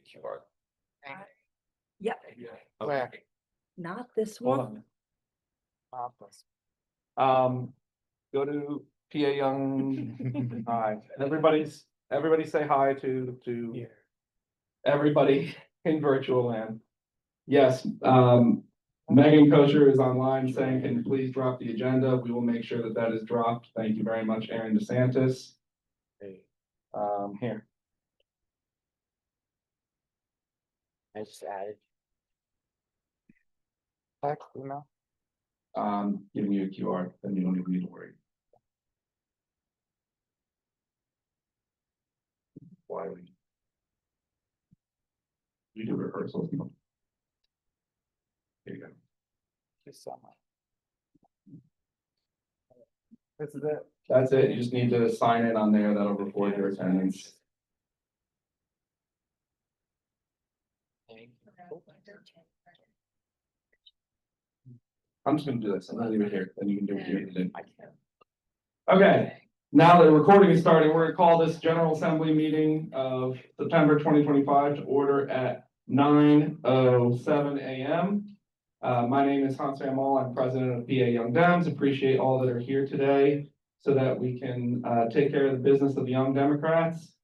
QR. Yep, Okay. not this Hold one. on. Go to PA Young. Hi, everybody say hi to everybody in virtual land. Yes, Megan Kosher is online saying, can you please drop the agenda? We will make sure that that is dropped. Thank you very much, Aaron DeSantis. Here. I just added. Text, email. Giving you a QR, then you don't even need to worry. Why would you do rehearsals? Here you go. Thank you so much. This is it. That's it. You just need to sign in on there. That'll record your attendance. I'm just gonna do this. I'm gonna leave it here. Then you can do what you need to do. Okay. Now that the recording is starting, we're gonna call this General Assembly meeting of September 2025 to order at 9:07 a.m. My name is Hans Van Mol. I'm president of PA Young Dems. Appreciate all that are here today so that we can take care of the business of the Young Democrats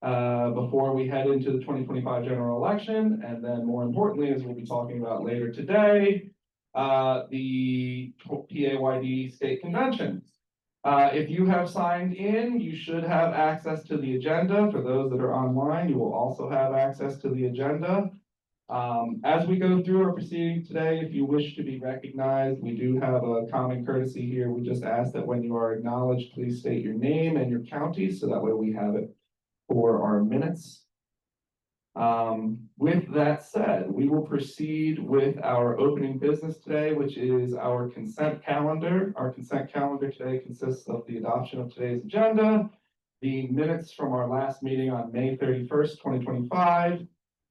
before we head into the 2025 general election. And then more importantly, as we'll be talking about later today, the PAYD state convention. If you have signed in, you should have access to the agenda. For those that are online, you will also have access to the agenda. As we go through our proceedings today, if you wish to be recognized, we do have a common courtesy here. We just ask that when you are acknowledged, please state your name and your county, so that way we have it for our minutes. With that said, we will proceed with our opening business today, which is our consent calendar. Our consent calendar today consists of the adoption of today's agenda, the minutes from our last meeting on May 31st, 2025,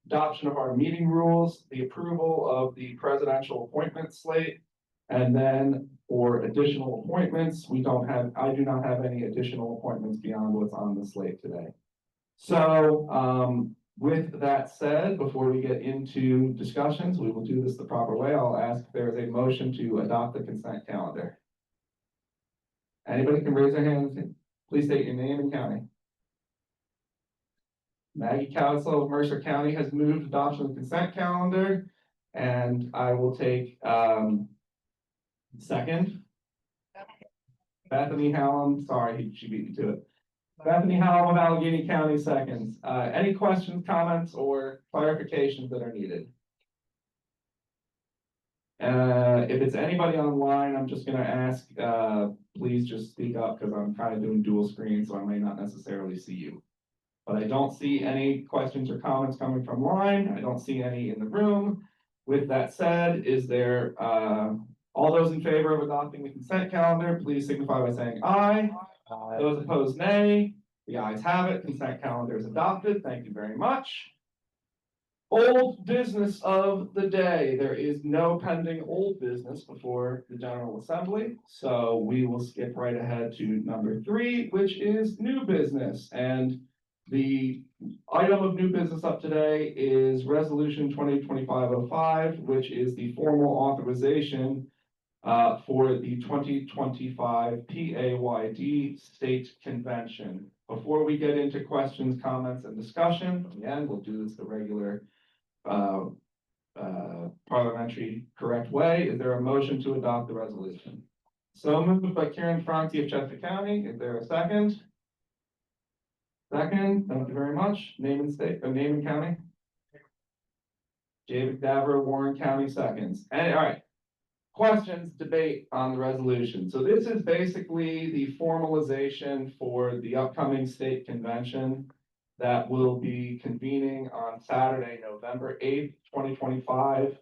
adoption of our meeting rules, the approval of the presidential appointment slate, and then for additional appointments, I do not have any additional appointments beyond what's on the slate today. So, with that said, before we get into discussions, we will do this the proper way. I'll ask if there is a motion to adopt the consent calendar. Anybody can raise their hands. Please state your name and county. Maggie Cowslow of Mercer County has moved adoption of the consent calendar, and I will take second. Bethany Hallam, sorry, she beat me to it. Bethany Hallam of Allegheny County seconds. Any questions, comments, or clarifications that are needed? If it's anybody online, I'm just gonna ask, please just speak up because I'm kind of doing dual screen, so I may not necessarily see you. But I don't see any questions or comments coming from line. I don't see any in the room. With that said, is there, all those in favor of adopting the consent calendar, please signify by saying aye. Those opposed, nay. The ayes have it. Consent calendar is adopted. Thank you very much. Old business of the day. There is no pending old business before the General Assembly. So we will skip right ahead to number 3, which is new business. And the item of new business up today is Resolution 2025-05, which is the formal authorization for the 2025 PAYD State Convention. Before we get into questions, comments, and discussion, again, we'll do this the regular parliamentary correct way. Is there a motion to adopt the resolution? So moved by Karen Franti of Chester County. Is there a second? Second, thank you very much. Name and state, name and county. David Davro, Warren County seconds. And all right. Questions, debate on the resolution. So this is basically the formalization for the upcoming state convention that will be convening on Saturday, November 8th, 2025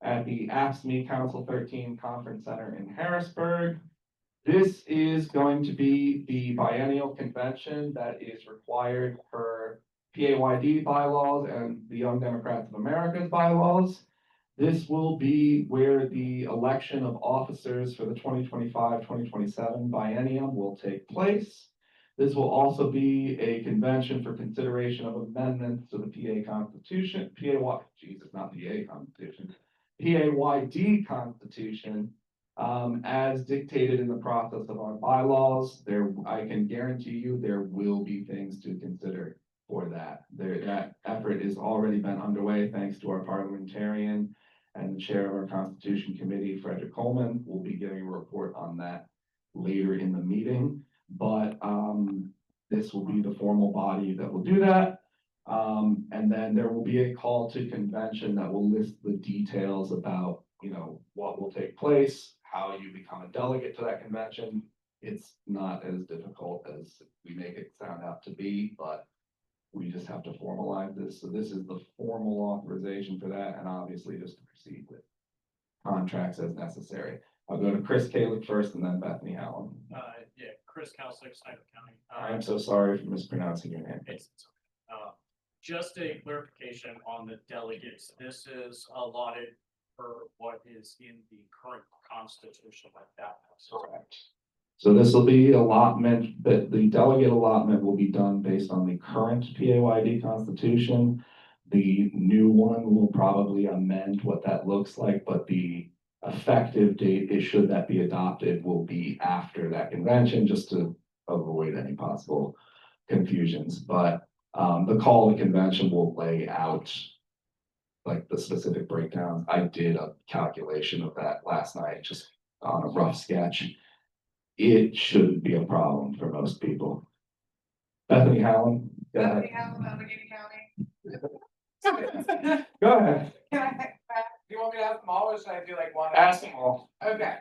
at the AFSCME Council 13 Conference Center in Harrisburg. This is going to be the biennial convention that is required per PAYD bylaws and the Young Democrats of America's bylaws. This will be where the election of officers for the 2025-2027 biennium will take place. This will also be a convention for consideration of amendments to the PA Constitution, Jesus, not PA Constitution, PAYD Constitution, as dictated in the process of our bylaws. There, I can guarantee you, there will be things to consider for that. That effort has already been underway, thanks to our parliamentarian and the chair of our Constitution Committee, Frederick Coleman. Will be giving a report on that later in the meeting. But this will be the formal body that will do that. And then there will be a call to convention that will list the details about, what will take place, how you become a delegate to that convention. It's not as difficult as we make it sound out to be, but we just have to formalize this. So this is the formal authorization for that, and obviously just to proceed with contracts as necessary. I'll go to Chris Kalick first and then Bethany Allen. Yeah, Chris Kalick, Snyder County. I'm so sorry for mispronouncing your name. It's okay. Just a clarification on the delegates. This is allotted for what is in the current constitution like that. Correct. So this will be allotment, but the delegate allotment will be done based on the current PAYD constitution. The new one will probably amend what that looks like, but the effective date is, should that be adopted, will be after that convention, just to avoid any possible confusions. But the call to convention will lay out like the specific breakdowns. I did a calculation of that last night, just on a rough sketch. It shouldn't be a problem for most people. Bethany Howland. Go ahead. Bethany Allen, Allegheny County. Go ahead. Can I, do you want me to ask them all, or should I do like one? Ask them all. Okay,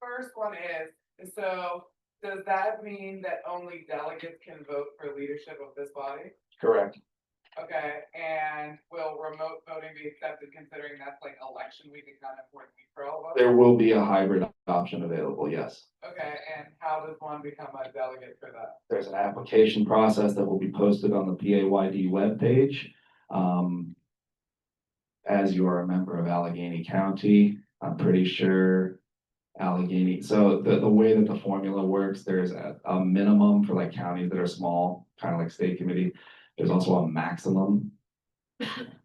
first one is, so does that mean that only delegates can vote for leadership of this body? Correct. Okay, and will remote voting be accepted, considering that's like election week and kind of important week for all of us? There will be a hybrid option available, yes. Okay, and how does one become a delegate for that? There's an application process that will be posted on the PAYD webpage. As you are a member of Allegheny County, I'm pretty sure Allegheny, so the way that the formula works, there's a minimum for like counties that are small, kind of like state committee. There's also a maximum.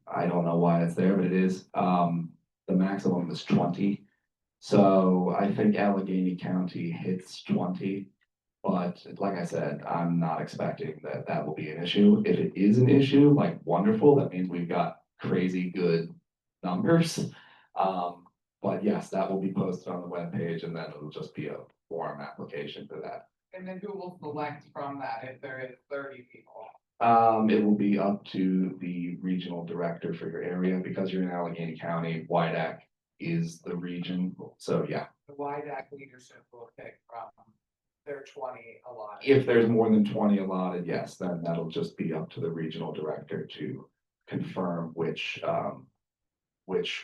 I don't know why it's there, but it is. The maximum is 20. So I think Allegheny County hits 20. But like I said, I'm not expecting that that will be an issue. If it is an issue, like wonderful, that means we've got crazy good numbers. But yes, that will be posted on the webpage, and then it'll just be a form application for that. And then who will select from that if there is 30 people? It will be up to the regional director for your area, because you're in Allegheny County. WIDAC is the region, so yeah. The WIDAC leadership will pick from their 20 allotted. If there's more than 20 allotted, yes, then that'll just be up to the regional director to confirm which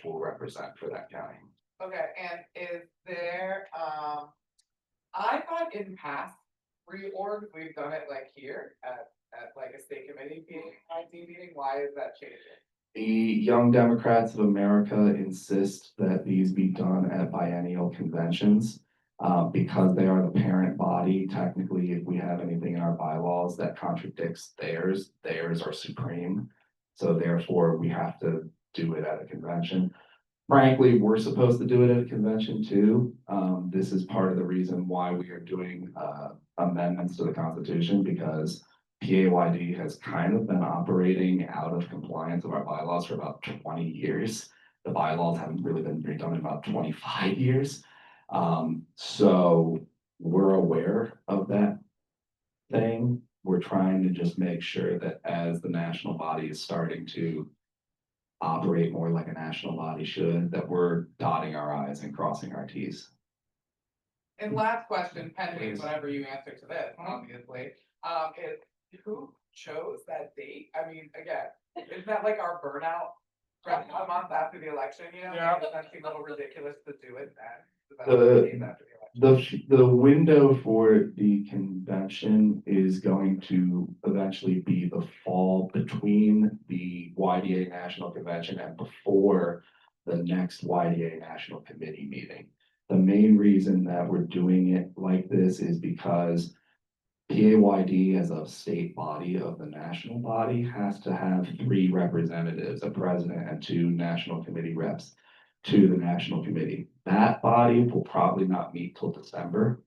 will represent for that county. Okay, and is there, I thought in past reorgs, we've done it like here at like a state committee meeting, IT meeting, why is that changing? The Young Democrats of America insist that these be done at biennial conventions. Because they are the parent body, technically, if we have anything in our bylaws that contradicts theirs are supreme. So therefore, we have to do it at a convention. Frankly, we're supposed to do it at a convention too. This is part of the reason why we are doing amendments to the Constitution, because PAYD has kind of been operating out of compliance of our bylaws for about 20 years. The bylaws haven't really been redone in about 25 years. So we're aware of that thing. We're trying to just make sure that as the national body is starting to operate more like a national body should, that we're dotting our I's and crossing our T's. And last question, pending Please. whatever you answer to this, obviously, is who chose that date? I mean, again, isn't that like our burnout? A month after the election, you know, Yeah. does that seem a little ridiculous to do it then? Is that the days after the election? The window for the convention is going to eventually be the fall between the YDA National Convention and before the next YDA National Committee meeting. The main reason that we're doing it like this is because PAYD as a state body of the national body has to have 3 representatives, a president and 2 national committee reps to the national committee. That body will probably not meet till December.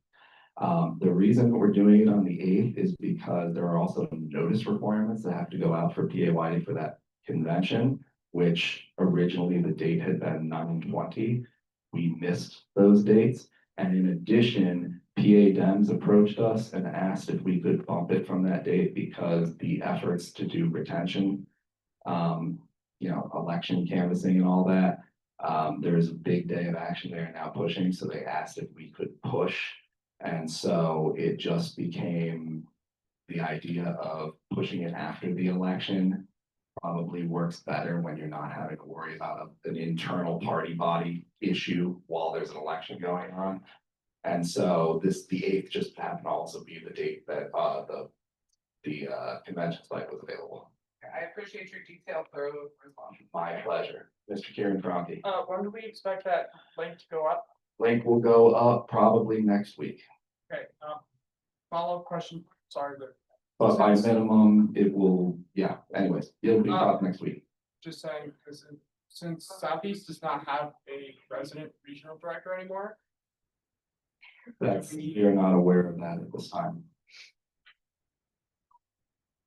The reason we're doing it on the 8th is because there are also notice requirements that have to go out for PAYD for that convention, which originally the date had been 9/20. We missed those dates. And in addition, PA Dems approached us and asked if we could bump it from that date because the efforts to do retention, election canvassing and all that, there is a big day of action there now pushing, so they asked if we could push. And so it just became the idea of pushing it after the election probably works better when you're not having to worry about an internal party body issue while there's an election going on. And so the 8th just happened to also be the date that the convention site was available. I appreciate your detailed thorough response. My pleasure. Mr. Kieran Franke. When do we expect that link to go up? Link will go up probably next week, Okay, follow-up question, sorry, but by minimum, it will, anyways, it'll be up next week. Just saying, because since Southeast does not have a resident regional director anymore. You're not aware of that at this time.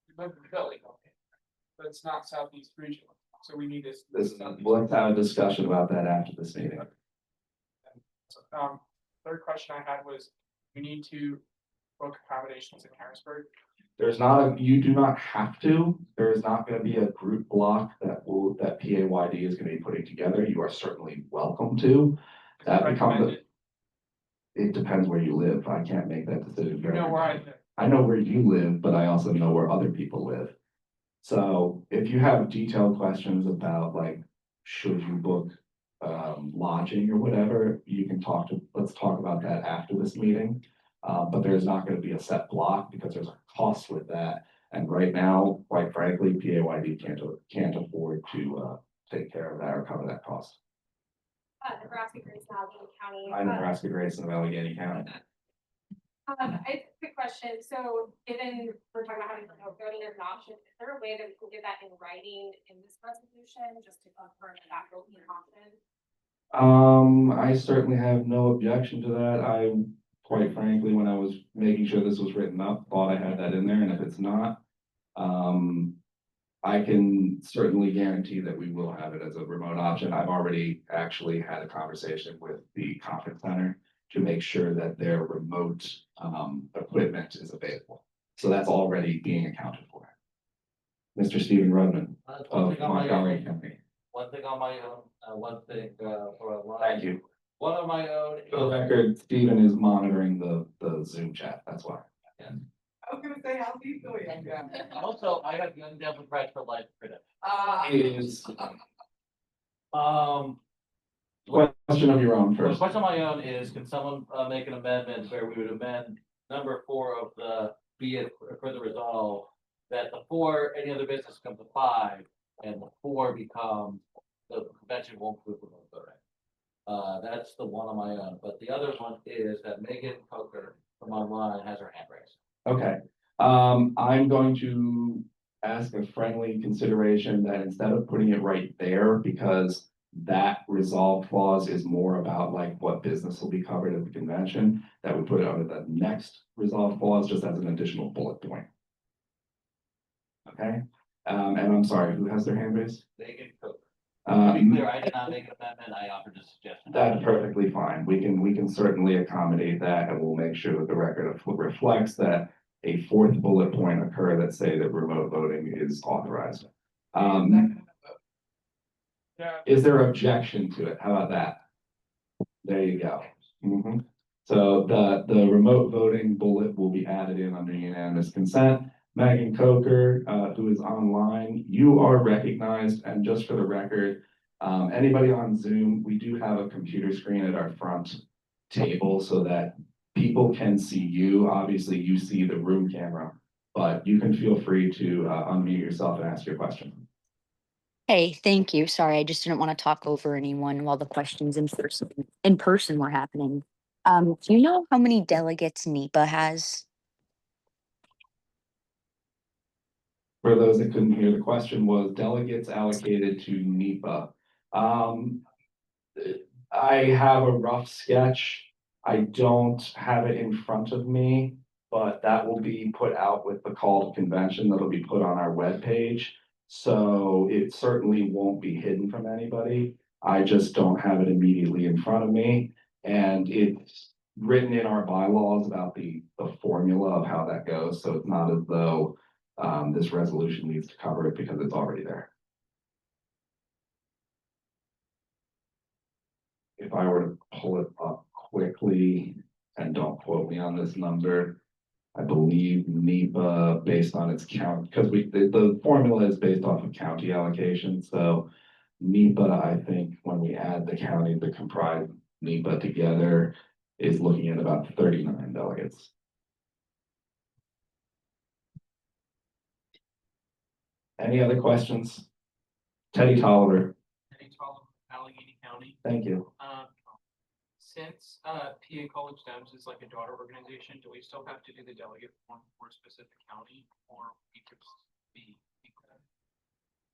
We live in Philly, but it's not Southeast regional, so we need this. We'll have a discussion about that after this meeting. Third question I had was, we need to book accommodations in Harrisburg. You do not have to, there is not gonna be a group block that PAYD is gonna be putting together, you are certainly welcome to. That becomes, it depends where you live, I can't make that decision. You know where I live. I know where you live, but I also know where other people live. So if you have detailed questions about like, should you book lodging or whatever, let's talk about that after this meeting. But there's not gonna be a set block because there's a cost with that. And right now, quite frankly, PAYD can't afford to take care of that or cover that cost. Nebraska, Grayson, Allegheny County. I'm Nebraska Grayson of Allegheny County. I have a quick question. So given we're talking about having remote voting as an option, is there a way that we can get that in writing in this resolution just to confirm that that will be an option? I certainly have no objection to that. I, quite frankly, when I was making sure this was written up, thought I had that in there, and if it's not, I can certainly guarantee that we will have it as a remote option. I've already actually had a conversation with the conference center to make sure that their remote equipment is available. So that's already being accounted for. Mr. Stephen Rudman of Montgomery County. One thing on my own, one thing for a lot. Thank you. One of my own. For the record, Stephen is monitoring the Zoom chat, that's why. I was gonna say, how's he doing? Also, I have young Democrats for life credit. It is Um, question of your own the first. question on my own is, can someone make an amendment where we would amend number 4 of the be it further resolve that the 4, any other business becomes a 5, and the 4 becomes the convention won't approve the vote. That's the one on my own, but the other one is that Megan Coker from online has her hand raised. Okay, I'm going to ask a friendly consideration that instead of putting it right there, because that resolve clause is more about like what business will be covered at the convention, that we put it under the next resolve clause just as an additional bullet point. Okay, and I'm sorry, who has their hand raised? Megan Coker. To be clear, I did not make an amendment, I offered a suggestion. That's perfectly fine. We can certainly accommodate that, and we'll make sure that the record reflects that a 4th bullet point occur that say that remote voting is authorized. Yeah, Is there objection to it? How about that? There you go. So the remote voting bullet will be added in under unanimous consent. Megan Coker, who is online, you are recognized, and just for the record, anybody on Zoom, we do have a computer screen at our front table so that people can see you. Obviously, you see the room camera, but you can feel free to unmute yourself and ask your question. Hey, thank you. Sorry, I just didn't want to talk over anyone while the questions in person were happening. Do you know how many delegates NEPA has? for those that couldn't hear, the question was delegates allocated to NEPA. I have a rough sketch. I don't have it in front of me, but that will be put out with the call to convention that'll be put on our webpage. So it certainly won't be hidden from anybody. I just don't have it immediately in front of me. And it's written in our bylaws about the formula of how that goes. So it's not as though this resolution needs to cover it because it's already there. If I were to pull it up quickly, and don't quote me on this number, I believe NEPA based on its count, because the formula is based off of county allocation, so NEPA, I think, when we add the counties that comprise NEPA together, is looking at about 39 delegates. Any other questions? Teddy Tolliver, Allegheny County. thank you. Since PA College Dems is like a daughter organization, do we still have to do the delegate form for a specific county, or we could be equal?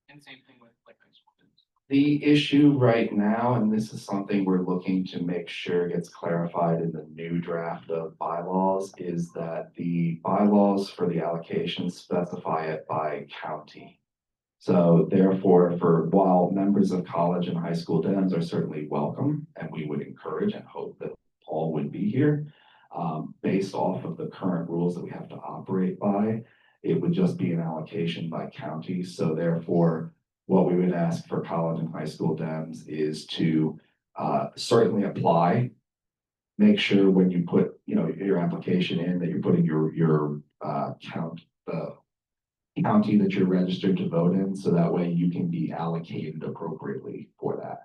And same thing with like high school Dems. The issue right now, and this is something we're looking to make sure gets clarified in the new draft of bylaws, is that the bylaws for the allocation specify it by county. So therefore, while members of college and high school Dems are certainly welcome, and we would encourage and hope that Paul would be here, based off of the current rules that we have to operate by, it would just be an allocation by county. So therefore, what we would ask for college and high school Dems is to certainly apply. Make sure when you put, your application in that you're putting your the county that you're registered to vote in, so that way you can be allocated appropriately for that.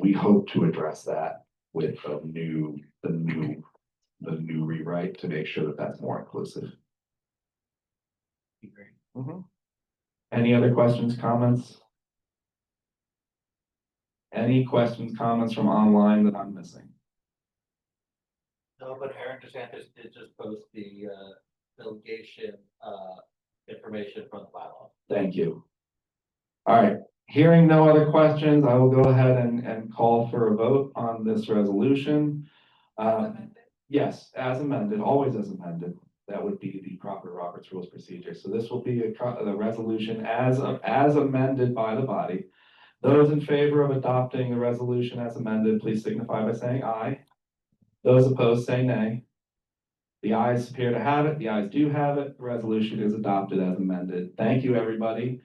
We hope to address that with the new rewrite to make sure that that's more inclusive. Any other questions, comments? Any questions, comments from online that I'm missing? No, but Aaron DeSantis did just post the delegation information from the bylaw. Thank you. All right, hearing no other questions, I will go ahead and call for a vote on this resolution. Yes, as amended, always as amended. That would be the proper Robert's Rules procedure. So this will be the resolution as amended by the body. Those in favor of adopting the resolution as amended, please signify by saying aye. Those opposed say nay. The ayes appear to have it. The ayes do have it. The resolution is adopted as amended. Thank you, everybody.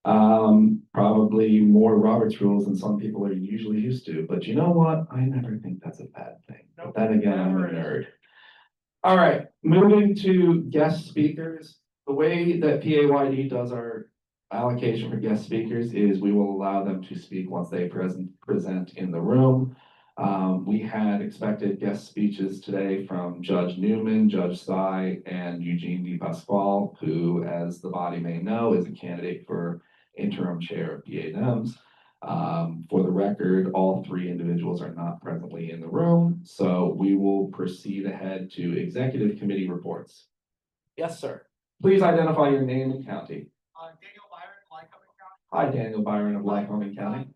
Probably more Robert's Rules than some people are usually used to, but you know what? I never think that's a bad thing. But then again, I'm a nerd. All right, moving to guest speakers. The way that PAYD does our allocation for guest speakers is we will allow them to speak once they present in the room. We had expected guest speeches today from Judge Newman, Judge Tsai, and Eugene DePasquale, who, as the body may know, is a candidate for interim chair of PA Dems. For the record, all three individuals are not presently in the room, so we will proceed ahead to executive committee reports. Yes, sir. Please identify your name and county. Daniel Byron, Lycoming County. Hi, Daniel Byron of Lycoming County.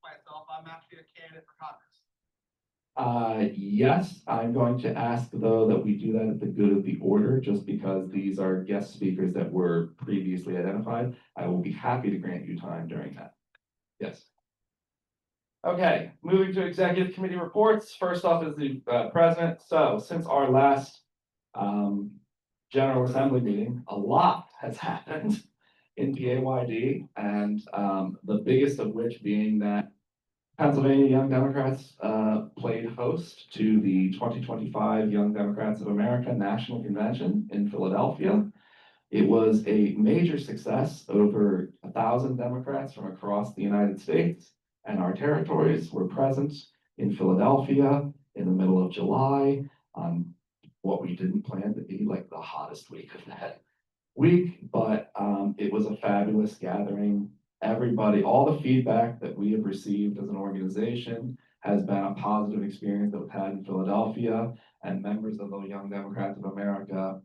Myself, I'm actually a candidate for Congress. Yes, I'm going to ask though that we do that at the good of the order, just because these are guest speakers that were previously identified. I will be happy to grant you time during that. Yes. Okay, moving to executive committee reports. First off is the president. So since our last General Assembly meeting, a lot has happened in PAYD, and the biggest of which being that Pennsylvania Young Democrats played host to the 2025 Young Democrats of America National Convention in Philadelphia. It was a major success. Over 1,000 Democrats from across the United States and our territories were present in Philadelphia in the middle of July on what we didn't plan to be like the hottest week of that week, but it was a fabulous gathering. Everybody, all the feedback that we have received as an organization has been a positive experience that we've had in Philadelphia, and members of the Young Democrats of America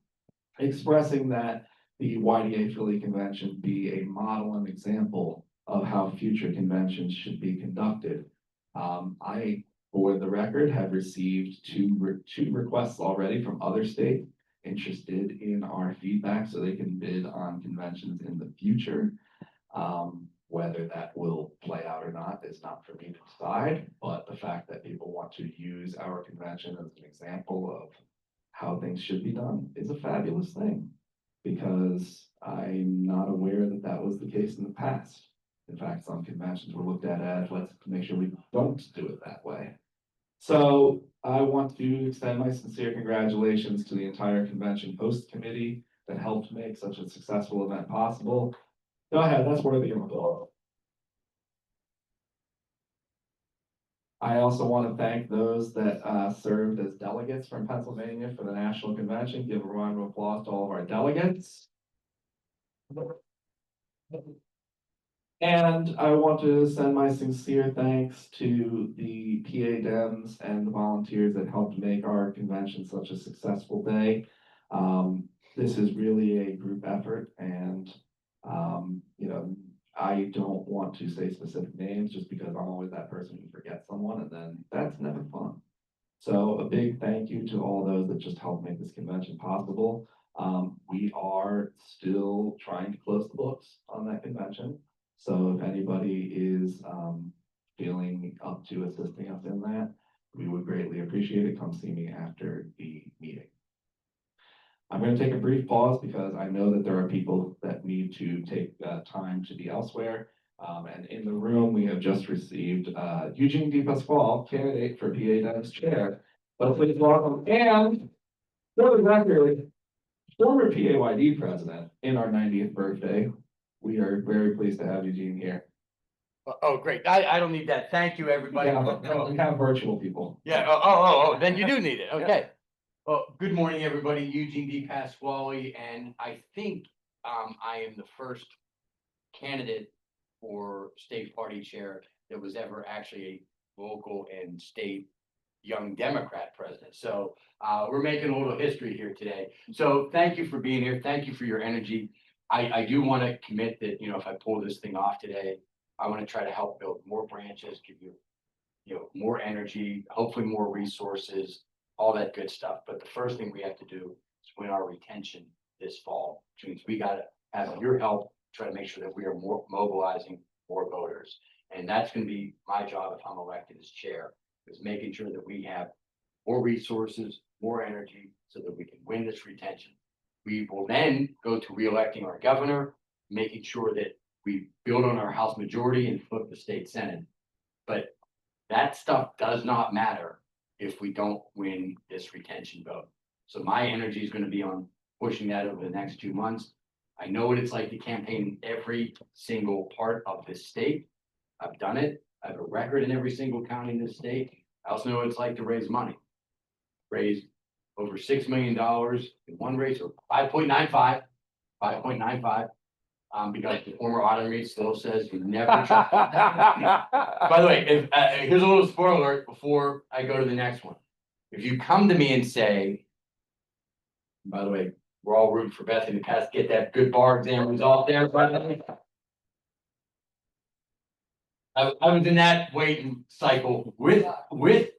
expressing that the YDA Philly convention be a model and example of how future conventions should be conducted. I, for the record, have received two requests already from other states interested in our feedback so they can bid on conventions in the future. Whether that will play out or not is not for me to decide, but the fact that people want to use our convention as an example of how things should be done is a fabulous thing. Because I'm not aware that that was the case in the past. In fact, some conventions were looked at as, let's make sure we don't do it that way. So I want to extend my sincere congratulations to the entire convention host committee that helped make such a successful event possible. Go ahead, that's worthy of applause. I also want to thank those that served as delegates from Pennsylvania for the National Convention. Give a round of applause to all of our delegates. And I want to send my sincere thanks to the PA Dems and the volunteers that helped make our convention such a successful day. This is really a group effort, and you know, I don't want to say specific names just because I'm always that person who forgets someone, and then that's never fun. So a big thank you to all those that just helped make this convention possible. We are still trying to close the books on that convention. So if anybody is feeling up to assisting us in that, we would greatly appreciate it. Come see me after the meeting. I'm going to take a brief pause because I know that there are people that need to take time to be elsewhere. And in the room, we have just received Eugene DePasquale, candidate for PA Dems chair. But please welcome, and for the record, former PAYD president in our 90th birthday. We are very pleased to have Eugene here. Oh, great. I don't need that. Thank you, everybody. We have virtual people. Yeah, oh, then you do need it. Okay. Well, good morning, everybody. Eugene D. Pasquale, and I think I am the first candidate for state party chair that was ever actually a local and state young Democrat president. So we're making a little history here today. So thank you for being here. Thank you for your energy. I do want to commit that, you know, if I pull this thing off today, I want to try to help build more branches, give you, more energy, hopefully more resources, all that good stuff. But the first thing we have to do is win our retention this fall, which means we got to have your help, try to make sure that we are more mobilizing more voters. And that's going to be my job if I'm elected as chair, is making sure that we have more resources, more energy, so that we can win this retention. We will then go to reelecting our governor, making sure that we build on our House majority and flip the state Senate. But that stuff does not matter if we don't win this retention vote. So my energy is going to be on pushing that over the next 2 months. I know what it's like to campaign in every single part of this state. I've done it. I have a record in every single county in this state. I also know what it's like to raise money. Raised over $6 million in one race, or 5.95, because the former auditor read still says you never trust. By the way, if here's a little spoiler alert before I go to the next one. If you come to me and say, by the way, we're all rooting for Bethany to pass, get that good bar exam result there, by the way. I was in that waiting cycle with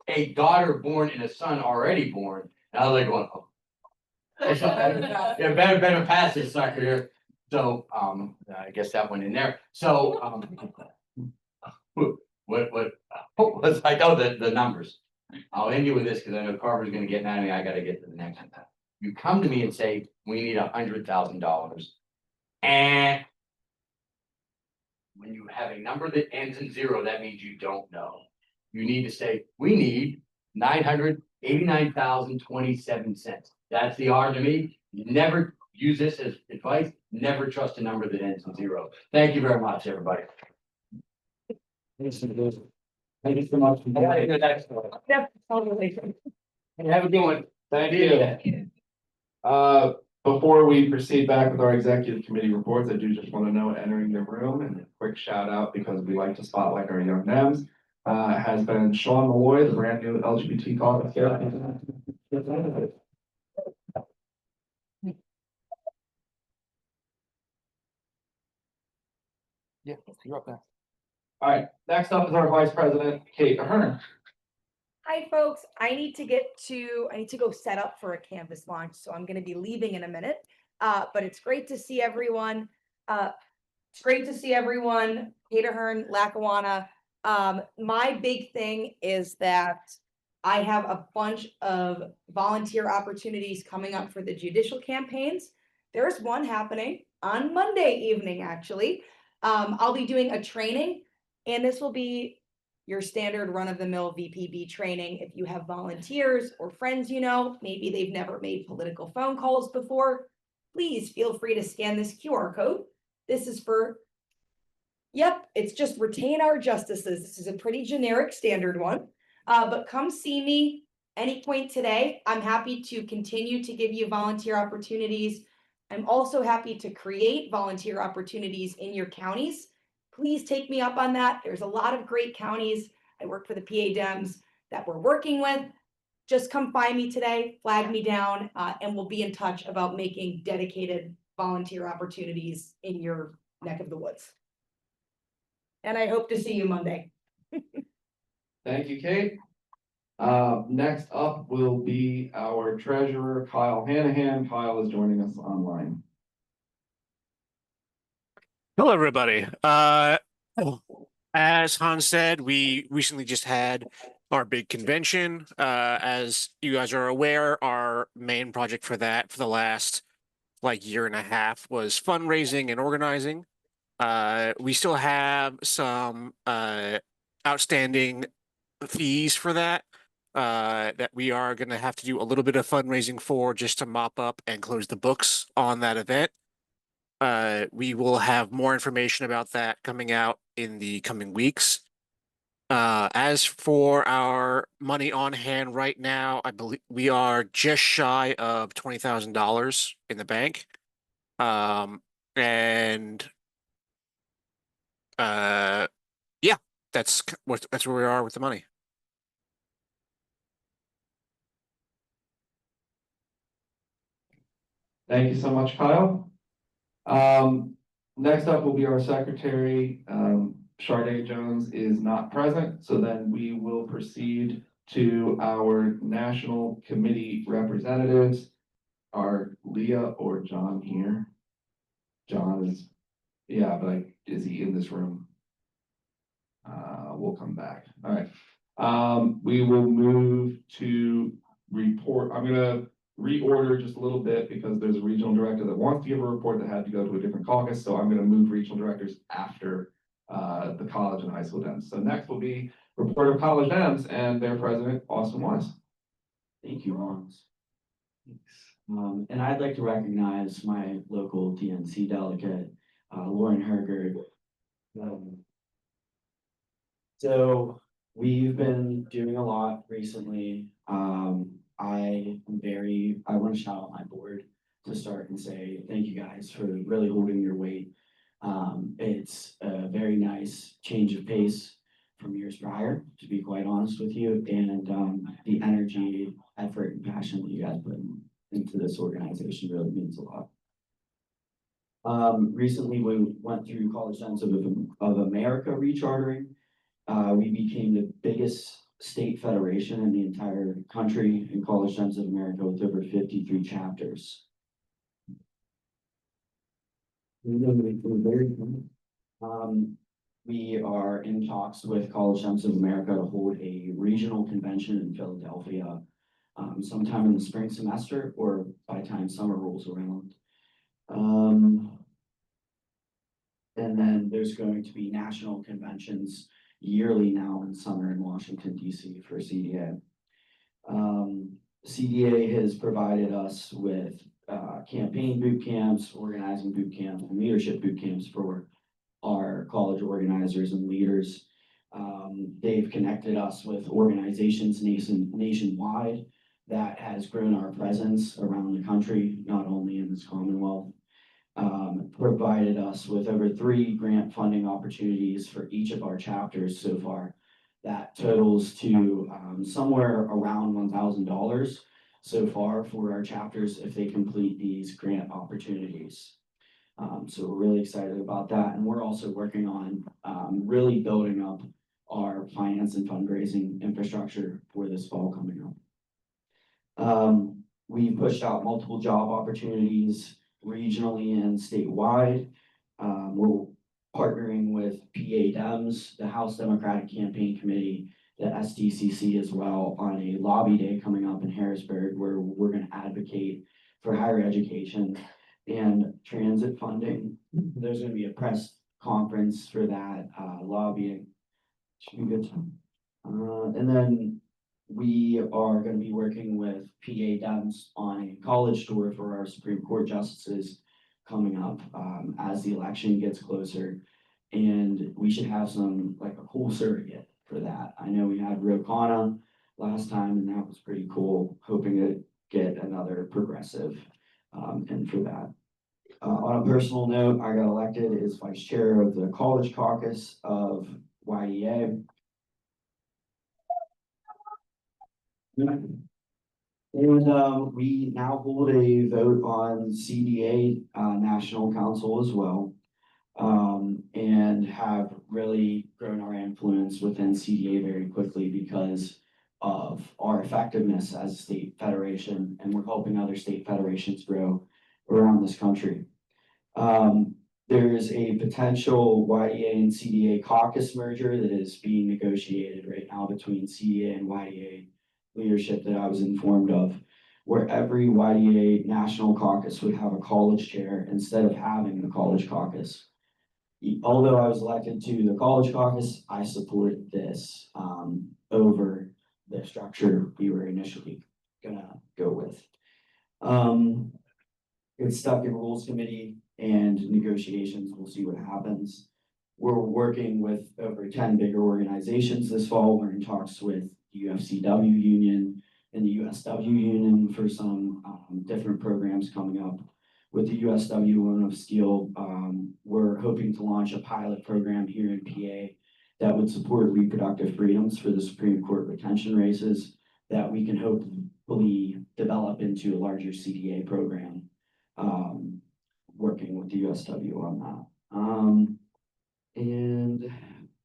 a daughter born and a son already born, and I was like, going, oh. Yeah, better pass this sucker here. So I guess that went in there. So what was I know the numbers. I'll end you with this because I know Carver's gonna get mad at me. I gotta get to the next one. You come to me and say, we need $100,000. And when you have a number that ends in 0, that means you don't know. You need to say, we need $989,027. That's the R to me. You never use this as advice. Never trust a number that ends in 0. Thank you very much, everybody. Thank you so much. Have a good one. Thank you. Before we proceed back with our executive committee reports, I do just want to know, entering the room, and a quick shout out because we like to spotlight our young NEMs, has been Sean Malloy, the brand new LGBT caucus chair. You're up next. All right, next up is our Vice President, Kate Ahern. Hi, folks. I need to go set up for a Canvas launch, so I'm gonna be leaving in a minute. But it's great to see everyone. It's great to see everyone. Kate Ahern, Lackawanna. My big thing is that I have a bunch of volunteer opportunities coming up for the judicial campaigns. There's one happening on Monday evening, actually. I'll be doing a training, and this will be your standard run-of-the-mill VPB training. If you have volunteers or friends, maybe they've never made political phone calls before, please feel free to scan this QR code. This is for, yep, it's just retain our justices. This is a pretty generic standard one. But come see me any point today. I'm happy to continue to give you volunteer opportunities. I'm also happy to create volunteer opportunities in your counties. Please take me up on that. There's a lot of great counties. I work for the PAYDs that we're working with. Just come find me today, flag me down, and we'll be in touch about making dedicated volunteer opportunities in your neck of the woods. And I hope to see you Monday. Thank you, Kate. Next up will be our treasurer, Kyle Hanahan. Kyle is joining us online. Hello, everybody. As Hans said, we recently just had our big convention. As you guys are aware, our main project for that for the last year and a half was fundraising and organizing. We still have some outstanding fees for that we are going to have to do a little bit of fundraising for just to mop up and close the books on that event. We will have more information about that coming out in the coming weeks. As for our money on hand right now, I believe we are just shy of $20,000 in the bank. Yeah, that's where we are with the money. Thank you so much, Kyle. Next up will be our secretary. Sharday Jones is not present, so then we will proceed to our national committee representatives. Are Leah or John here? John is, yeah, but is he in this room? We'll come back. All right. We will move to report. I'm gonna reorder just a little bit because there's a regional director that wants to give a report that had to go to a different caucus. So I'm gonna move regional directors after the college and high school Dems. So next will be report of college Dems and their president, Austin Wise. Thank you, Hans. And I'd like to recognize my local DNC delegate, Lauren Hergerd. So we've been doing a lot recently. I want to shout out my board to start and say thank you guys for really holding your weight. It's a very nice change of pace from years prior, to be quite honest with you, and the energy, effort, and passion that you guys put into this organization really means a lot. Recently, we went through College Dems of America rechartering. We became the biggest state federation in the entire country in College Dems of America with over 53 chapters. We are in talks with College Dems of America to hold a regional convention in Philadelphia sometime in the spring semester or by the time summer rolls around. And then there's going to be national conventions yearly now in summer in Washington, D.C. for CDA. CDA has provided us with campaign boot camps, organizing boot camps, and leadership boot camps for our college organizers and leaders. They've connected us with organizations nationwide that has grown our presence around the country, not only in this Commonwealth. Provided us with over 3 grant funding opportunities for each of our chapters so far. That totals to somewhere around $1,000 so far for our chapters if they complete these grant opportunities. So we're really excited about that, and we're also working on, really building up our finance and fundraising infrastructure for this fall coming up. We pushed out multiple job opportunities regionally and statewide. We're partnering with PAYD, the House Democratic Campaign Committee, the SDCC as well, on a lobby day coming up in Harrisburg, where we're gonna advocate for higher education and transit funding. There's gonna be a press conference for that, lobbying. Should be a good time. And then we are gonna be working with PAYD on a college tour for our Supreme Court justices coming up, as the election gets closer. And we should have some, like a cool surrogate for that. I know we had Ro Khanna last time, and that was pretty cool, hoping to get another progressive, in for that. On a personal note, I got elected as vice chair of the college caucus of YEA. And we now hold a vote on CDA National Council as well. And have really grown our influence within CDA very quickly because of our effectiveness as a state federation, and we're helping other state federations grow around this country. There is a potential YEA and CDA caucus merger that is being negotiated right now between CDA and YEA leadership that I was informed of, where every YEA national caucus would have a college chair instead of having the college caucus. Although I was elected to the college caucus, I support this over the structure we were initially gonna go with. It's stuck in rules committee and negotiations. We'll see what happens. We're working with over 10 bigger organizations this fall. We're in talks with the UFCW union and the USW union for some different programs coming up. With the USW One of Steel, we're hoping to launch a pilot program here in PA that would support reproductive freedoms for the Supreme Court retention races that we can hopefully develop into a larger CDA program, working with the USW on that. And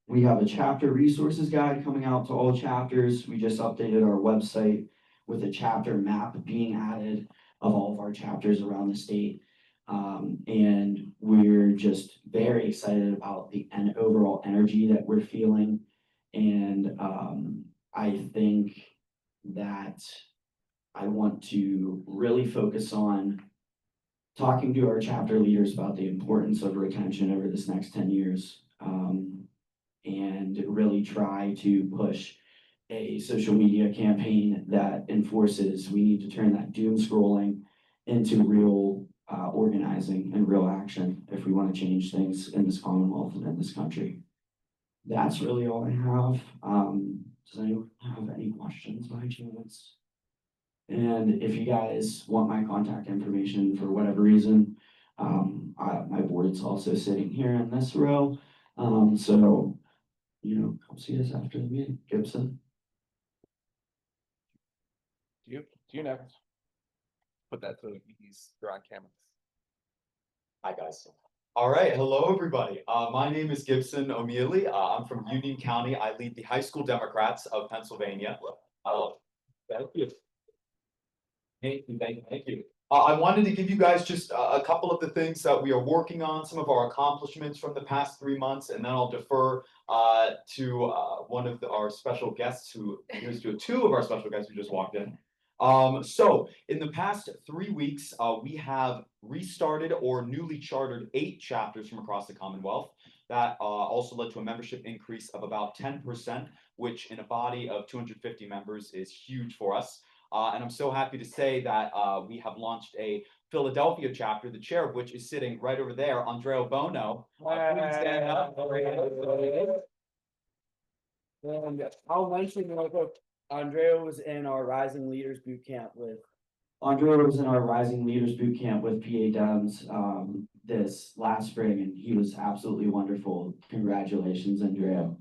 we have a chapter resources guide coming out to all chapters. We just updated our website with a chapter map being added of all of our chapters around the state. And we're just very excited about the overall energy that we're feeling. And I think that I want to really focus on talking to our chapter leaders about the importance of retention over this next 10 years. And really try to push a social media campaign that enforces we need to turn that doom scrolling into real organizing and real action if we want to change things in this Commonwealth and in this country. That's really all I have. Does anyone have any questions by chance? And if you guys want my contact information for whatever reason, my board's also sitting here in this row. So, come see us after the meeting. Gibson. Do you know? Put that so you're on camera. Hi, guys. All right, hello, everybody. My name is Gibson O'Mealy. I'm from Union County. I lead the High School Democrats of Pennsylvania. Thank you. Thank you. I wanted to give you guys just a couple of the things that we are working on, some of our accomplishments from the past 3 months, and then I'll defer to one of our special guests here's to two of our special guests who just walked in. So in the past 3 weeks, we have restarted or newly chartered 8 chapters from across the Commonwealth. That also led to a membership increase of about 10%, which in a body of 250 members is huge for us. And I'm so happy to say that we have launched a Philadelphia chapter, the chair of which is sitting right over there, Andrea Bono. Please stand up. And I'll mention real quick, Andrea was in our Rising Leaders Boot Camp with PA Downs this last spring, and he was absolutely wonderful. Congratulations, Andrea.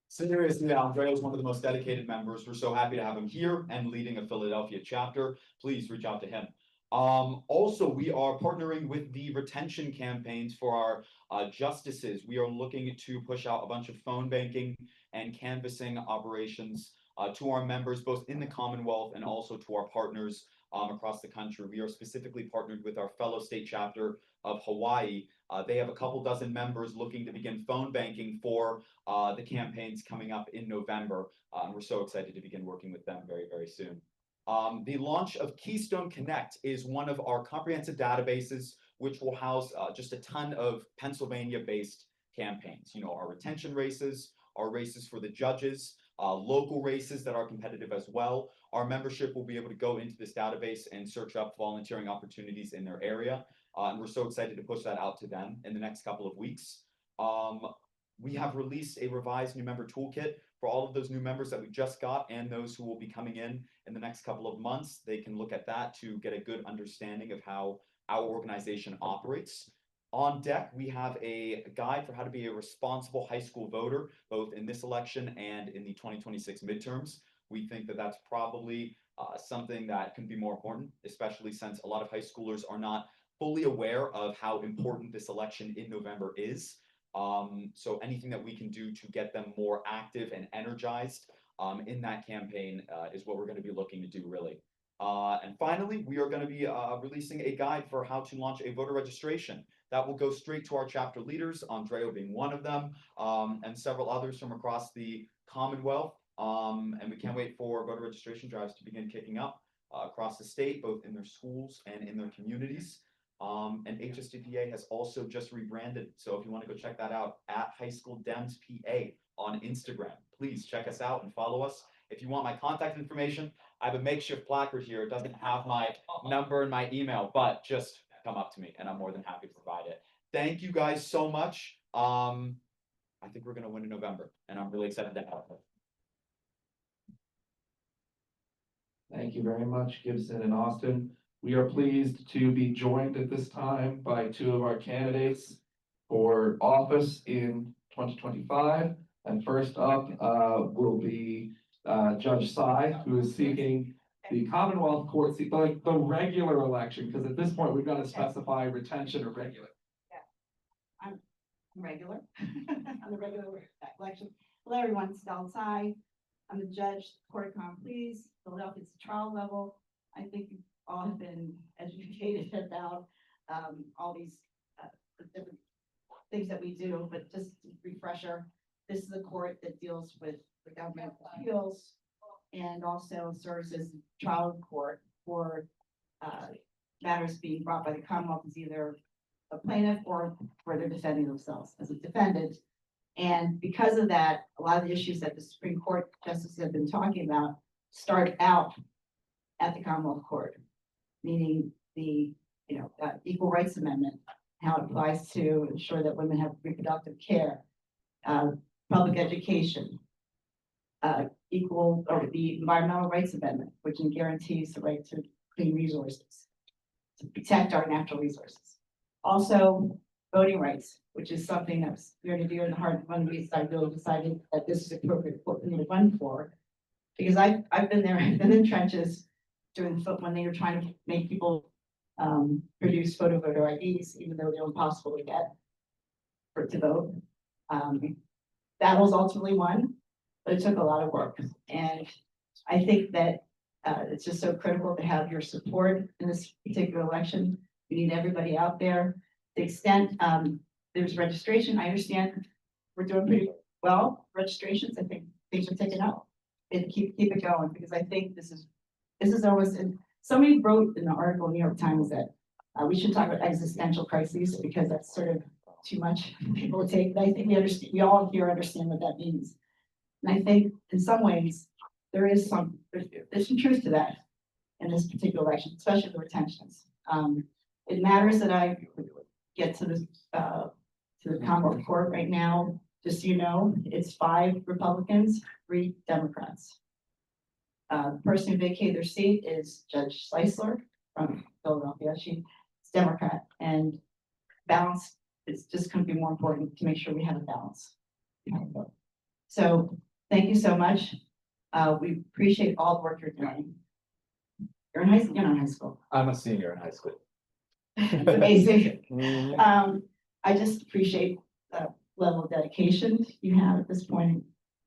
Seriously, Andrea is one of the most dedicated members. We're so happy to have him here and leading a Philadelphia chapter. Please reach out to him. Also, we are partnering with the retention campaigns for our justices. We are looking to push out a bunch of phone banking and canvassing operations to our members, both in the Commonwealth and also to our partners across the country. We are specifically partnered with our fellow state chapter of Hawaii. They have a couple dozen members looking to begin phone banking for the campaigns coming up in November. We're so excited to begin working with them very, very soon. The launch of Keystone Connect is one of our comprehensive databases, which will house just a ton of Pennsylvania-based campaigns. You know, our retention races, our races for the judges, local races that are competitive as well. Our membership will be able to go into this database and search up volunteering opportunities in their area. And we're so excited to push that out to them in the next couple of weeks. We have released a revised new member toolkit for all of those new members that we just got and those who will be coming in the next couple of months. They can look at that to get a good understanding of how our organization operates. On deck, we have a guide for how to be a responsible high school voter, both in this election and in the 2026 midterms. We think that that's probably something that can be more important, especially since a lot of high schoolers are not fully aware of how important this election in November is. So anything that we can do to get them more active and energized in that campaign is what we're going to be looking to do, really. And finally, we are going to be releasing a guide for how to launch a voter registration. That will go straight to our chapter leaders, Andreo being one of them, and several others from across the Commonwealth. And we can't wait for voter registration drives to begin kicking up across the state, both in their schools and in their communities. And HSDPA has also just rebranded. So if you want to go check that out, at High School Dems PA on Instagram, please check us out and follow us. If you want my contact information, I have a makeshift placard here. It doesn't have my number and my email, but just come up to me and I'm more than happy to provide it. Thank you guys so much. I think we're going to win in November and I'm really excited to have it. Thank you very much, Gibson and Austin. We are pleased to be joined at this time by two of our candidates for office in 2025. And first up will be Judge Sy, who is seeking the Commonwealth Court seat, like the regular election, because at this point we've got to specify retention or regular. I'm regular. I'm the regular election. Hello, everyone. Stella Sy. I'm the judge, Court of Common Pleas, Philadelphia's trial level. I think you all have been educated about all these different things that we do, but just a refresher, this is a court that deals with the government appeals and also serves as trial court for matters being brought by the Commonwealth as either a plaintiff or where they're defending themselves as a defendant. And because of that, a lot of the issues that the Supreme Court justices have been talking about start out at the Commonwealth Court, meaning the Equal Rights Amendment, how it applies to ensure that women have reproductive care, public education, the Environmental Rights Amendment, which guarantees the right to clean resources, to protect our natural resources. Also, voting rights, which is something that was near and dear in the heart when we decided that this is appropriate for me to run for. Because I've been there, I've been in trenches during the when they were trying to make people produce photo voter IDs, even though they're impossible to get to vote. That was ultimately won, but it took a lot of work. And I think that it's just so critical to have your support in this particular election. We need everybody out there. The extent there's registration, I understand we're doing pretty well. Registrations, I think things are ticking up. And keep it going, because I think this is almost, and somebody wrote in the article in the New York Times that we should talk about existential crises because that's sort of too much for people to take. But I think we all here understand what that means. And I think in some ways there's some truth to that in this particular election, especially the retentions. It matters that I get to the Commonwealth Court right now. Just so you know, it's 5 Republicans, 3 Democrats. The person who vacated their seat is Judge Sleisler from Philadelphia. She's Democrat, and balance is just going to be more important to make sure we have a balance. So thank you so much. We appreciate all the work you're doing. You're in high school, you're not in high school. I'm a senior in high school. It's amazing. Mhm. I just appreciate the level of dedication you have at this point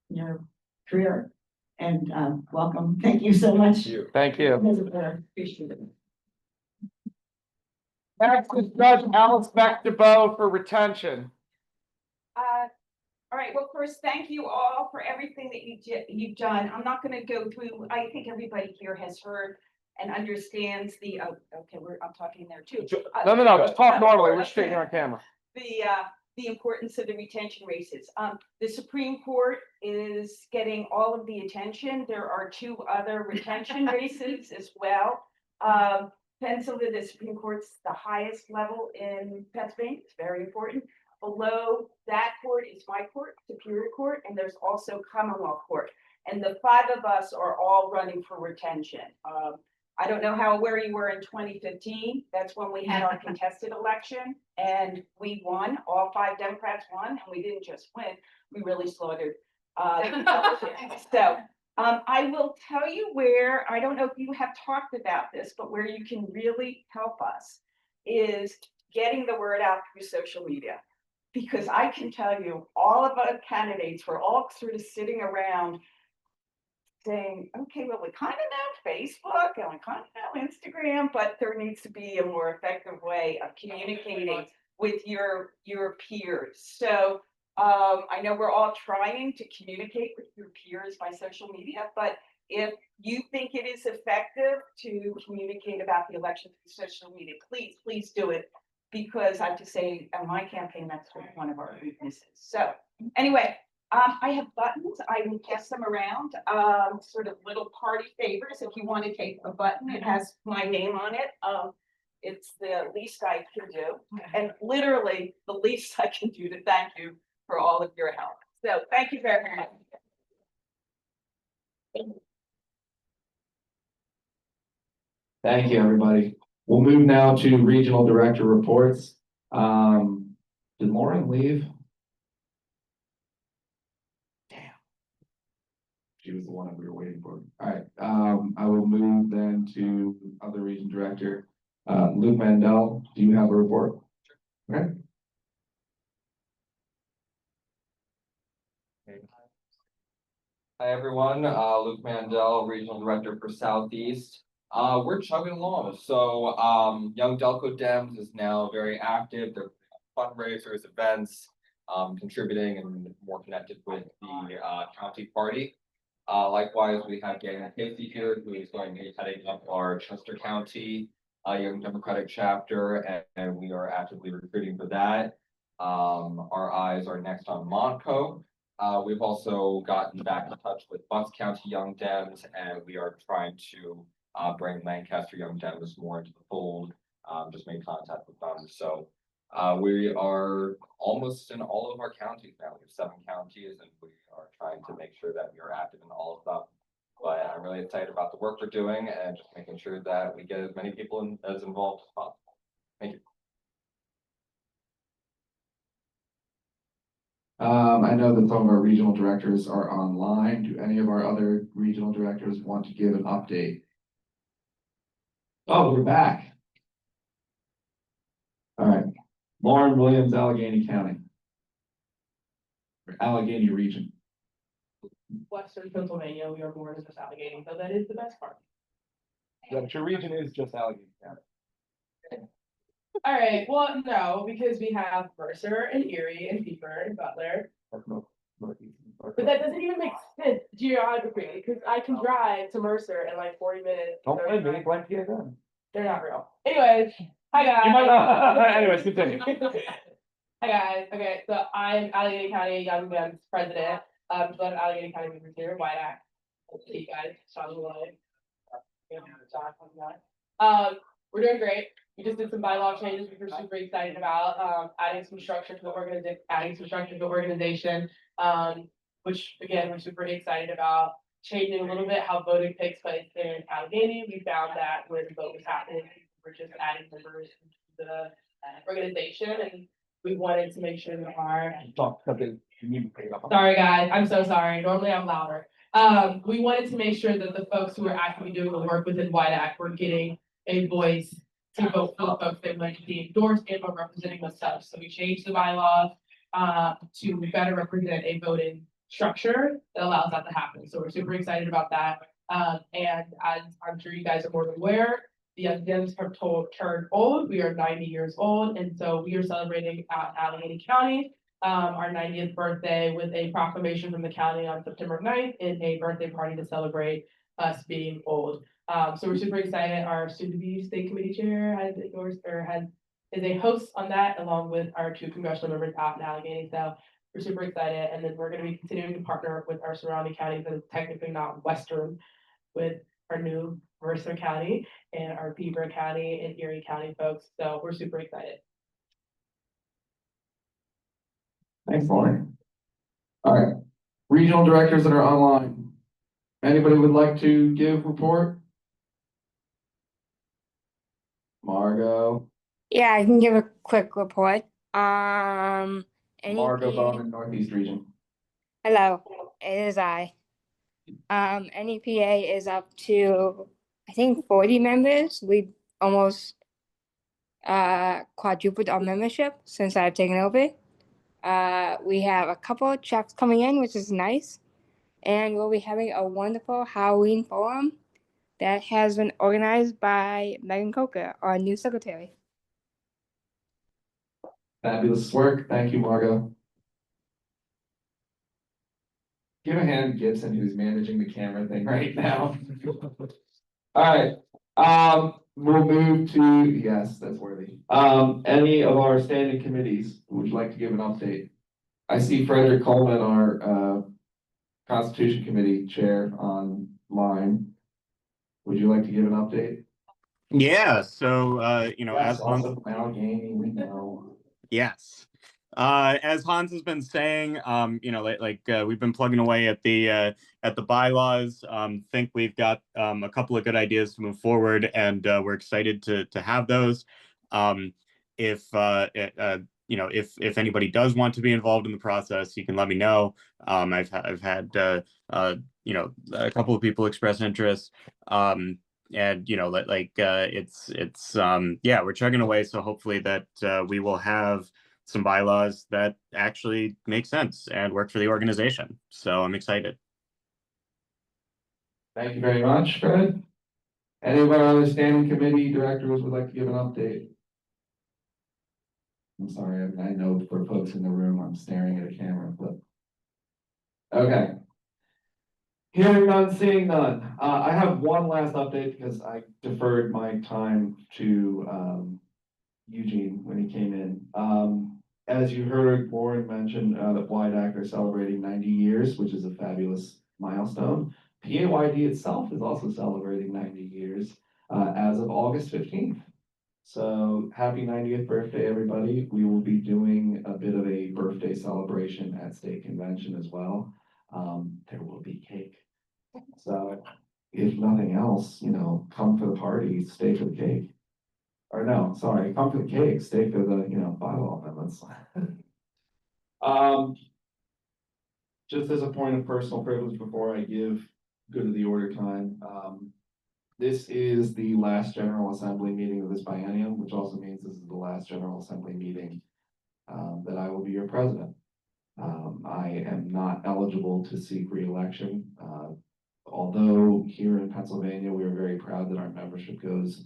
in your career. And, welcome. Thank you so much. Thank you. Appreciate it. Next is Judge Alice McDevoe for retention. All right, well, first, thank you all for everything that you've done. I'm not gonna go through, I think everybody here has heard and understands the, oh, okay, I'm talking there too. No, just talk normally. We're straight here on camera. The importance of the retention races. The Supreme Court is getting all of the attention. There are 2 other retention races as well. Pennsylvania, the Supreme Court's the highest level in Pennsylvania. It's very important. Below that court is my court, Superior Court, and there's also Commonwealth Court. And the 5 of us are all running for retention. I don't know how aware you were in 2015. That's when we had our contested election and we won. All 5 Democrats won, and we didn't just win, we really slaughtered. So I will tell you where, I don't know if you have talked about this, but where you can really help us is getting the word out through social media. Because I can tell you, all of our candidates were all sort of sitting around saying, okay, well, we kind of know Facebook and we kind of know Instagram, but there needs to be a more effective way of communicating with your peers. So I know we're all trying to communicate with your peers by social media, but if you think it is effective to communicate about the election through social media, please do it. Because I have to say, on my campaign, that's one of our weaknesses. So anyway, I have buttons. I will pass them around, sort of little party favors. If you want to take a button, it has my name on it. It's the least I can do, and literally the least I can do to thank you for all of your help. So thank you very much. Thank you, everybody. We'll move now to regional director reports. Did Lauren leave? Damn. She was the one that we were waiting for. All right, I will move then to other region director. Luke Mandel, do you have a report? Okay. Hi, everyone. Luke Mandel, Regional Director for Southeast. We're chugging along. So, Young Delco Dems is now very active. They're fundraisers, events, contributing and more connected with the county party. Likewise, we have Galen Casey here, who is going to be heading up our Chester County Young Democratic chapter, and we are actively recruiting for that. Our eyes are next on Montco. We've also gotten back in touch with Bucks County Young Dems, and we are trying to bring Lancaster Young Dems more into the fold. Just made contact with them. So we are almost in all of our counties now. We have 7 counties, and we are trying to make sure that we are active in all of them. But I'm really excited about the work we're doing and just making sure that we get as many people as involved as possible. Thank you. I know that some of our regional directors are online. Do any of our other regional directors want to give an update? Oh, we're back. All right, Lauren Williams, Allegheny County. Or Allegheny region. Western Pennsylvania, we are born in just Allegheny, so that is the best part. Yeah, but your region is just Allegheny County. All right, well, no, because we have Mercer and Erie and Beaver and Butler. But that doesn't even make sense geographically, because I can drive to Mercer in like 40 minutes. Don't blame me, 35. blame PA. They're not real. Anyways, hi guys. You might not. Anyways, continue. Hi guys. Okay, so I'm Allegheny County Young Men's president. One of Allegheny County members here, White Act. See you guys. Sean Lloyd. We're doing great. We just did some bylaw changes, which we're super excited about. Adding some structure to the organization, which again, we're super excited about. Changing a little bit how voting takes place in Allegheny. We found that when the vote was happening, we're just adding members to the organization, and we wanted to make sure that our. Sorry, guys. I'm so sorry. Normally I'm louder. We wanted to make sure that the folks who are actively doing the work within WIDAC were getting a voice to vote for the folks they would like to be endorsed and or representing themselves. So we changed the bylaws to better represent a voting structure that allows that to happen. So we're super excited about that. And as I'm sure you guys are more than aware, the Young Dems have turned old. We are 90 years old, and so we are celebrating Allegheny County our 90th birthday with a proclamation from the county on September 9th and a birthday party to celebrate us being old. So we're super excited. Our soon-to-be state committee chair has endorsed or is a host on that, along with our 2 congressional members out in Allegheny. So we're super excited, and then we're going to be continuing to partner with our surrounding counties that is technically not Western, with our new Mercer County and our Beaver County and Erie County folks. So we're super excited. Thanks, Lauren. All right, regional directors that are online. Anybody would like to give report? Margot. Yeah, I can give a quick report. Margot NEPA, Bowman, Northeast Region. hello, it is I. NEPA is up to, I think, 40 members. We almost quadrupled our membership since I've taken over. We have a couple of checks coming in, which is nice. And we'll be having a wonderful Halloween forum that has been organized by Megan Coker, our new secretary. Fabulous work. Thank you, Margot. Give a hand to Gibson, who's managing the camera thing right now. All right, we'll move to, yes, that's worthy. Any of our standing committees, would you like to give an update? I see Frederick Coleman, our Constitution Committee Chair online. Would you like to give an update? Yeah, so you know, Yes, as Hans, also from Allegheny, we know. yes. As Hans has been saying, you know, we've been plugging away at the bylaws. Think we've got a couple of good ideas to move forward, and we're excited to have those. If you know, if anybody does want to be involved in the process, you can let me know. I've had you know, a couple of people express interest. And you know, it's yeah, we're chugging away. So hopefully that we will have some bylaws that actually make sense and work for the organization. So I'm excited. Thank you very much, Fred. Any of our other standing committee directors would like to give an update? I'm sorry, I know for folks in the room, I'm staring at a camera, but. Okay. Hearing none, seeing none. I have one last update because I deferred my time to Eugene when he came in. As you heard Warren mention, that WIDAC are celebrating 90 years, which is a fabulous milestone. PAYD itself is also celebrating 90 years as of August 15th. So happy 90th birthday, everybody. We will be doing a bit of a birthday celebration at state convention as well. There will be cake. So if nothing else, you know, come for the party, stay for the cake. Or no, sorry, come for the cake, stay for the, you know, bylaw amendments. Just as a point of personal privilege before I give good of the order time, this is the last General Assembly meeting of this biennium, which also means this is the last General Assembly meeting that I will be your president. I am not eligible to seek re-election. Although here in Pennsylvania, we are very proud that our membership goes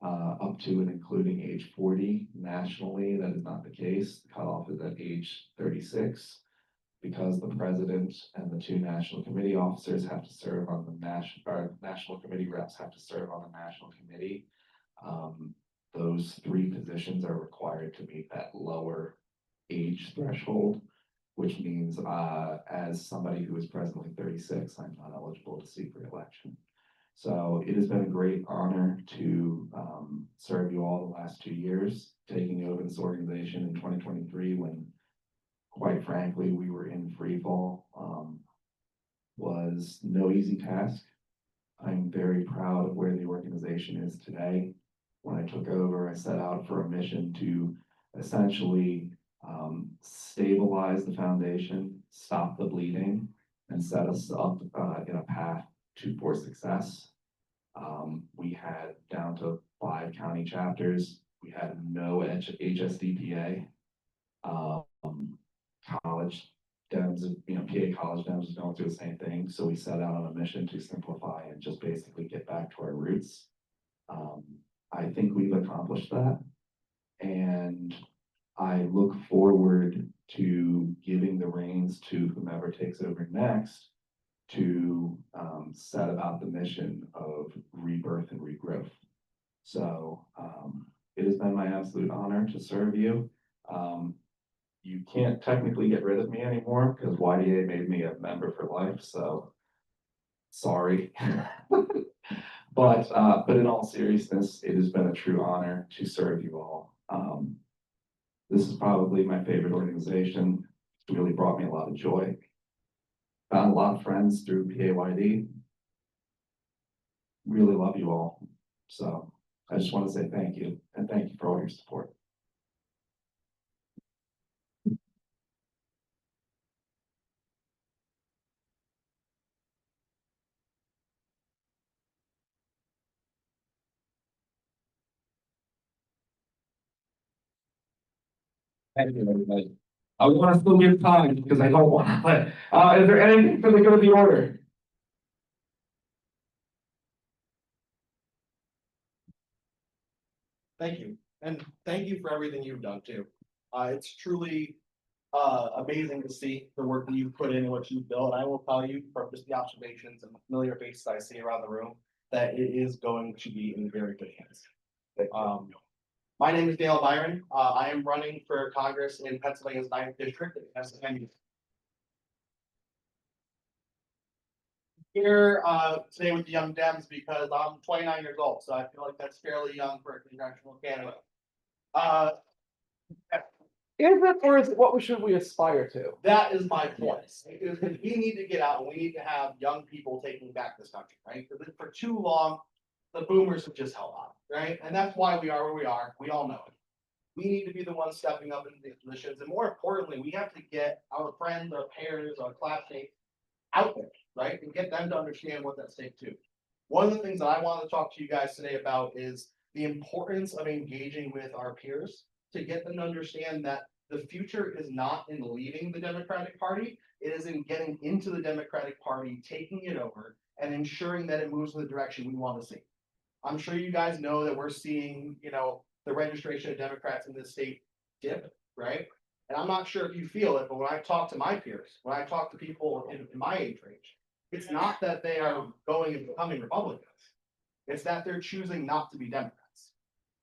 up to and including age 40. Nationally, that is not the case. The cutoff is at age 36. Because the president and the 2 national committee officers have to serve on the national committee reps have to serve on the national committee. Those 3 positions are required to meet that lower age threshold, which means as somebody who is presently 36, I'm not eligible to seek re-election. So it has been a great honor to serve you all the last 2 years, taking over this organization in 2023 when, quite frankly, we were in free fall, was no easy task. I'm very proud of where the organization is today. When I took over, I set out for a mission to essentially stabilize the foundation, stop the bleeding, and set us up, in a path for success. We had down to 5 county chapters. We had no HSDPA. College Dems, PA College Dems is going through the same thing. So we set out on a mission to simplify and just basically get back to our roots. I think we've accomplished that. And I look forward to giving the reins to whomever takes over next to set about the mission of rebirth and regrowth. So it has been my absolute honor to serve you. You can't technically get rid of me anymore because YDA made me a member for life, so sorry. But in all seriousness, it has been a true honor to serve you all. This is probably my favorite organization. It's really brought me a lot of joy. Found a lot of friends through PAYD. Really love you all. So I just want to say thank you, and thank you for all your support. Thank you, everybody. I want to still give time because I don't want to let, is there anything for the good of the order? Thank you, and thank you for everything you've done too. It's truly amazing to see the work that you've put in and what you've built. I will tell you from just the observations and the familiar faces I see around the room that it is going to be in very good hands. My name is Dale Byron. I am running for Congress in Pennsylvania's 9th district as a candidate. Here today with the Young Dems because I'm 29 years old, so I feel like that's fairly young for a congressional candidate. Is it or is it what should we aspire to? That is my point. Is that we need to get out and we need to have young people taking back this country, right? Because for too long, the boomers have just held on, right? And that's why we are where we are. We all know it. We need to be the ones stepping up into these positions. And more importantly, we have to get our friends, our peers, our classmates out there, right? And get them to understand what's at stake too. One of the things that I want to talk to you guys today about is the importance of engaging with our peers to get them to understand that the future is not in leaving the Democratic Party, it is in getting into the Democratic Party, taking it over, and ensuring that it moves in the direction we want to see. I'm sure you guys know that we're seeing, the registration of Democrats in this state dip, right? And I'm not sure if you feel it, but when I talk to my peers, when I talk to people in my age range, it's not that they are going and becoming Republicans. It's that they're choosing not to be Democrats.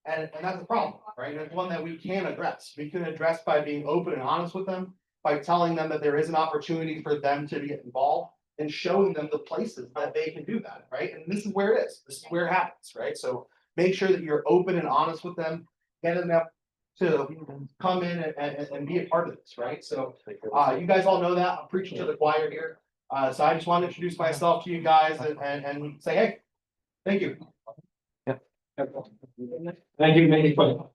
And that's a problem, right? And it's one that we can address. We can address by being open and honest with them, by telling them that there is an opportunity for them to get involved and showing them the places that they can do that, right? And this is where it is. This is where it happens, right? So make sure that you're open and honest with them, getting them to come in and be a part of this, right? So you guys all know that. I'm preaching to the choir here. So I just want to introduce myself to you guys and say, hey, thank you. Thank you.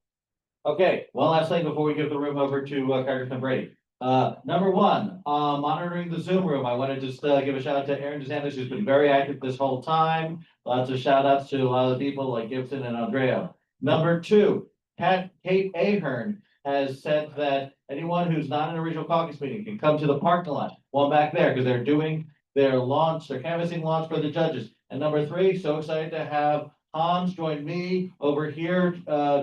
Okay, one last thing before we give the room over to Congressman Brady. Number one, monitoring the Zoom room. I want to just give a shout out to Aaron DeSantis, who's been very active this whole time. Lots of shout outs to a lot of the people like Gibson and Andrea. Number two, Kate Ahern has said that anyone who's not in a regional caucus meeting can come to the parking lot, one back there, because they're doing their canvassing launch for the judges. And number three, so excited to have Hans join me over here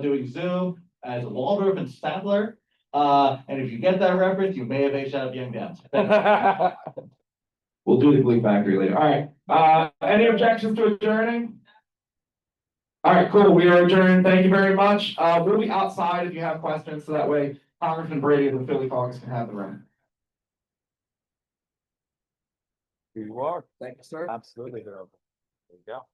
doing Zoom as Waldorf and Statler. And if you get that reference, you may have aged out of Young Dems. We'll do the Glee Factory later. All right. Any objections to adjourning? All right, cool. We are adjourned. Thank you very much. We'll be outside if you have questions, so that way Congressman Brady and the Philly caucus can have the room. Here you are. Thank you, sir. Absolutely. There you go.